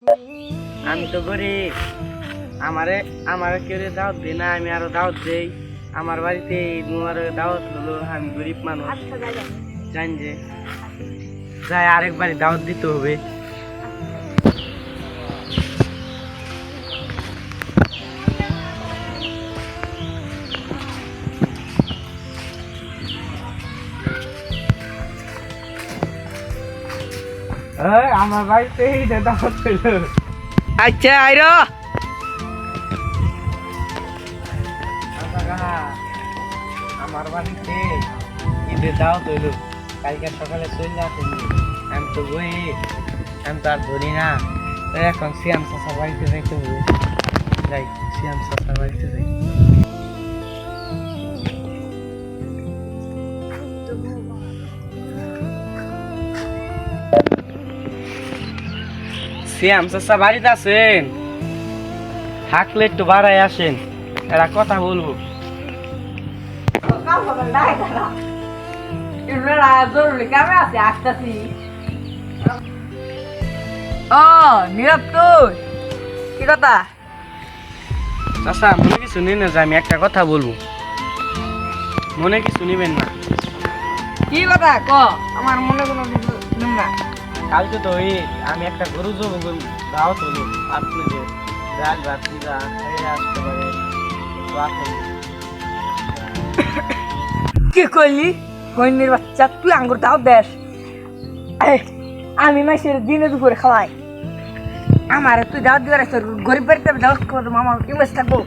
আমি তো গরিব, আমারে আমারে কেউ দাওয়াত দেয় না, আমি আরো দাওয়াত দেই। আমার বাড়িতে তোমার দাওয়াত হলো, আমি গরিব মানুষ জান যে যাই আরেকবারই দাওয়াত দিতে হবে। আমার বাড়িতে দাওয়াত হলো। আচ্ছা আইর আমার বাড়িতে ঈদের দাওয়াত হইলো, কালকে সকালে চলে আসেনি। আমি তো বই, আমি তো আর ধরি না। এখন সিয়াম চাচার বাড়িতে যাইতে হবে। যাই সিয়াম চাচার বাড়িতে যাই। সিয়াম চাচা বাড়িতে আছেন? থাকলে একটু বাড়াই আসেন, এরা কথা বলবো। কি কথা? চাচা মনে কিছু নেই না, যে আমি একটা কথা বলবো, মনে কিছু নিবেন না। কি কথা ক? আমার মনে কোনো কিছু নেই না। কালকে তো ওই আমি একটা গরু জব দাওয়াত হলো, আপনি যে রাত রাত্রিরা খাইয়ে আসতে পারে একটু আসেন। কি করলি? কইনির বাচ্চা, তুই আঙ্গুর দাও দেশ। আমি মাসের দিনে দুপুরে খাওয়াই, আমার তুই দাওয়াত দিবার আসছ, গরিব বাড়িতে আমি দাওয়াত খাওয়াবো, আমার কি মাস থাকবো?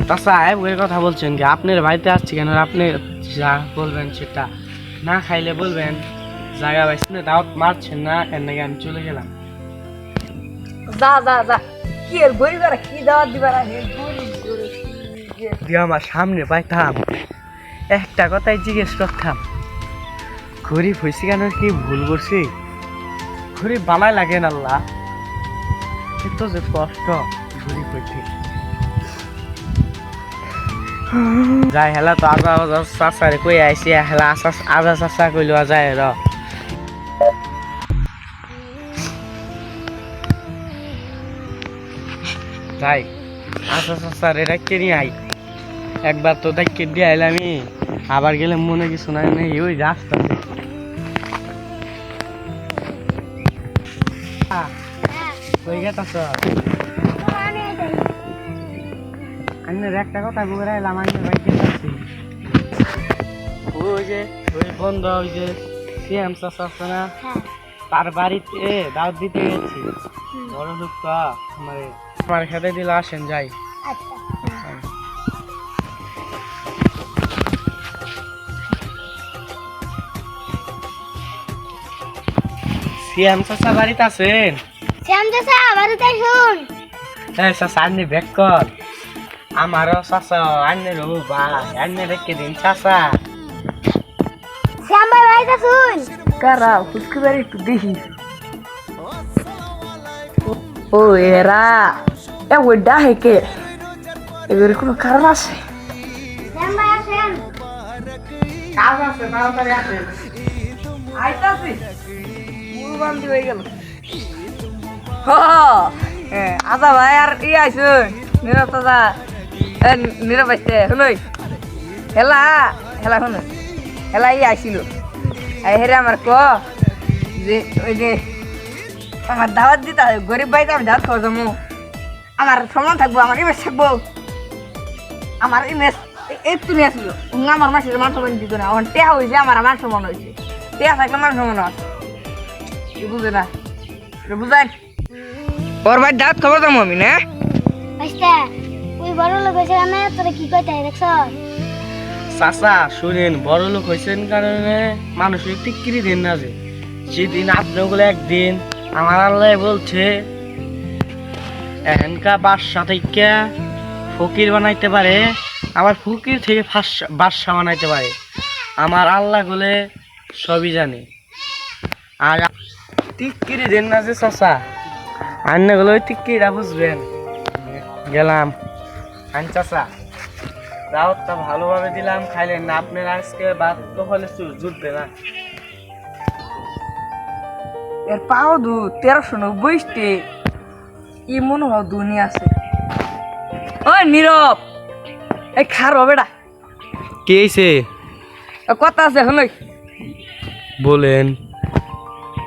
চাচা ওই কথা বলছেন কি? আপনার বাড়িতে আসছি কেন? আপনি যা বলবেন সেটা না খাইলে বলবেন জায়গা পাইছি না, দাওয়াত মারছেন না, এর নাকি আমি চলে গেলাম। যা যা যা, কি আর গরিব আর কি দাওয়াত দিবার আসে? গরিব গরিব দিয়ে আমার সামনে পাইতাম, একটা কথাই জিজ্ঞেস করতাম, গরিব হয়েছি কেন, কি ভুল করছি? গরিব বালাই লাগে না আল্লাহ, এত যে কষ্ট গরিব হইতে। যাই হেলা তো আজা চাচারে কই আইসি, হেলা আজা চাচা কইলো যায় র। যাই আজা চাচারে ডাক্কে নিয়ে আই, একবার তো ডাক্কে দিয়ে আইলামি, আবার গেলে মনে কিছু নাই নেই ওই রাস্তাতে। কই গেতাছ? আন্নের একটা কথা বলে এলাম, আন্নের বাড়িতে যাচ্ছি। ওই যে ওই বন্ধ, ওই যে সিএম চাচা আছে না, তার বাড়িতে দাওয়াত দিতে গেছি। বড় লোক তো আমার খেতে দিলে আসেন যাই। সিএম চাচা বাড়িতে আছেন? শ্যাম চাচা বাড়িতে শুন। হ্যাঁ চাচা আন্নি ব্যাক কর, আমারও চাচা আন্নের ভাই, আন্নে রেখে দিন চাচা। শ্যাম ভাই বাড়িতে শুন। কারা ফুসকি বাড়ি একটু দেখি। ও এরা এ ওই ডাহে কে? এবারে কোনো কারণ আছে? শ্যাম ভাই আসেন। কাজ আছে, তাড়াতাড়ি আসেন। আইতাছি, মুরবান্দি হয়ে গেল। আদা ভাই আর ই আইসুন, নীরব দাদা, নীরব আইসে শুনই, হেলা হেলা শুন, হেলা ই আইছিল, হেরে আমার ক যে ওই যে আমার দাওয়াত দিতে হবে, গরিব বাড়িতে আমি দাওয়াত খাওয়া যাবো, আমার সমান থাকবো, আমার ইমেজ থাকবো, আমার ইমেজ একটু নিয়ে আসলো, আমার মাসের মান সমান দিত না, এখন টেহা হয়েছে, আমার মান সমান হয়েছে, টেহা থাকলে মান সমান আছে, বুঝে না, বুঝাই ওর ভাই দাঁত খবর দাম আমি না আচ্ছা ওই বড় লোক হয়েছে না, তোরা কি কইতে দেখছ? চাচা শুনেন, বড় লোক হয়েছেন কারণে মানুষের টিকিরি দেন না, যে সেদিন আপনি বলে একদিন আমার আল্লাহ বলছে এখানকার বাদশা থেকে ফকির বানাইতে পারে, আবার ফকির থেকে বাদশা বানাইতে পারে, আমার আল্লাহ বলে সবই জানে। আর টিকিরি দেন না যে চাচা, আন্না গুলো ওই টিকিরা বুঝবেন। গেলাম আন চাচা, দাওয়াতটা ভালোভাবে দিলাম, খাইলেন না, আপনার আজকে বাদ তো হলে জুটবে না। এর পাও 1390 স্টেপ ই মনে হয় দুনিয়া আছে। ওই নীরব, এই খারো বেটা, কে হইছে? কথা আছে শুনই। বলেন।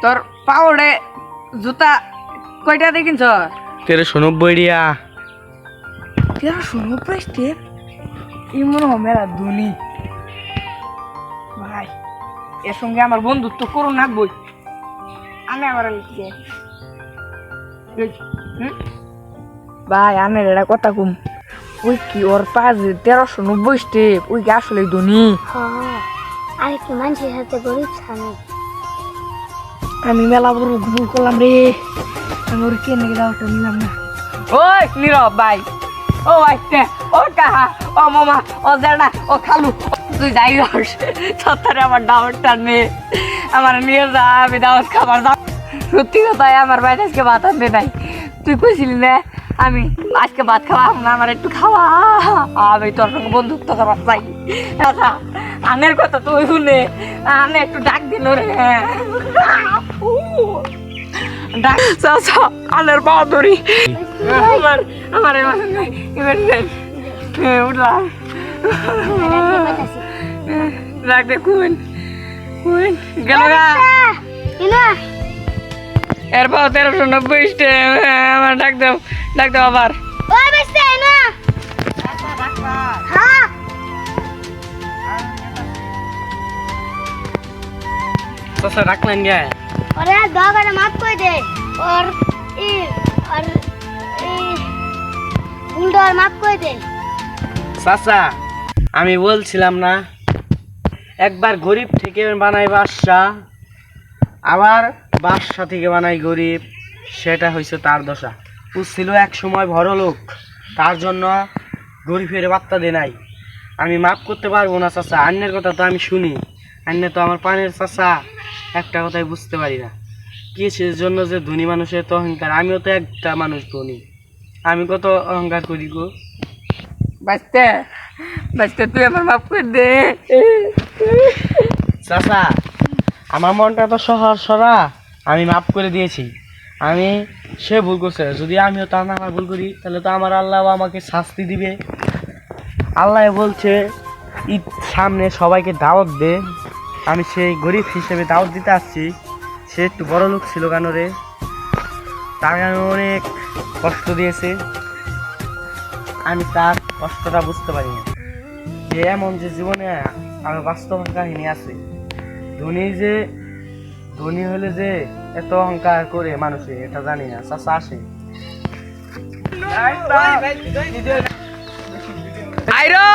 তোর পাওড়ে জুতা কয়টা দিয়ে কিনছ? 1390 টিয়া। 1390 স্টেপ ই মনে হয় মেলা ধনী ভাই। এর সঙ্গে আমার বন্ধুত্ব করো না বই আমি আবার লিখে ভাই আনের এটা কথা কম। ওই কি ওর পাঁচ 1390 স্টেপ ওই কি আসলে ধনী? আর কি মানুষের সাথে গরিব ছানে। আমি মেলা বড় ভুল করলাম রে, আমি ওর কেনে গেলাম নিলাম না। ওই নীরব ভাই, ও আইতে, ও কাহা, ও মামা, ও জেনা, ও খালু, তুই যাই হোস সত্তরে আমার দাওয়াতটা নে, আমার নিয়ে যা, আমি দাওয়াত খাবার দাও। সত্যি কথা আমার বাইরে আজকে ভাত আনতে নাই, তুই কইছিলি না আমি আজকে ভাত খাওয়া না, আমার একটু খাওয়া, আমি তোর সঙ্গে বন্ধুত্ব করার চাই। আচ্ছা আনের কথা তুই শুনে আনে একটু ডাক দিল রে, ডাক চাচা আনের বাহাদুরি আমার আমার উঠলাম ডাক দে কুন কুন গেল গা এর পাও 1390 স্টেপ আমার ডাক দাও আবার। ওই বেস্তে না হ্যাঁ চাচা রাখলেন গে? ওরে দগারে মাফ করে দে और ভুলটা মাফ করে দে। চাচা আমি বলছিলাম না একবার গরিব থেকে বানাই বাদশা, আবার বাদশা থেকে বানাই গরিব, সেটা হয়েছে তার দশা। ও ছিল এক সময় বড় লোক, তার জন্য গরিবের বার্তা দে নাই। আমি মাফ করতে পারবো না চাচা, অন্যের কথা তো আমি শুনি, অন্য তো আমার পানের চাচা, একটা কথাই বুঝতে পারি না কিসের জন্য যে ধনী মানুষের তো অহংকার। আমিও তো একটা মানুষ ধনী, আমি কত অহংকার করি গো। বাঁচতে বাঁচতে তুই আমার মাফ করে দে চাচা আমার মনটা তো সহজ সরা, আমি মাফ করে দিয়েছি। আমি সে ভুল করছে, যদি আমিও তা না ভুল করি তাহলে তো আমার আল্লাহ আমাকে শাস্তি দিবে। আল্লাহ বলছে ঈদ সামনে সবাইকে দাওয়াত দে, আমি সেই গরিব হিসেবে দাওয়াত দিতে আসছি। সে একটু বড় লোক ছিল কেন রে, তার কারণে অনেক কষ্ট দিয়েছে, আমি তার কষ্টটা বুঝতে পারি না। যে এমন যে জীবনে আমার বাস্তব কাহিনী আছে, ধনী হলে যে এত অহংকার করে মানুষে, এটা জানি না। চাচা আসে আইরো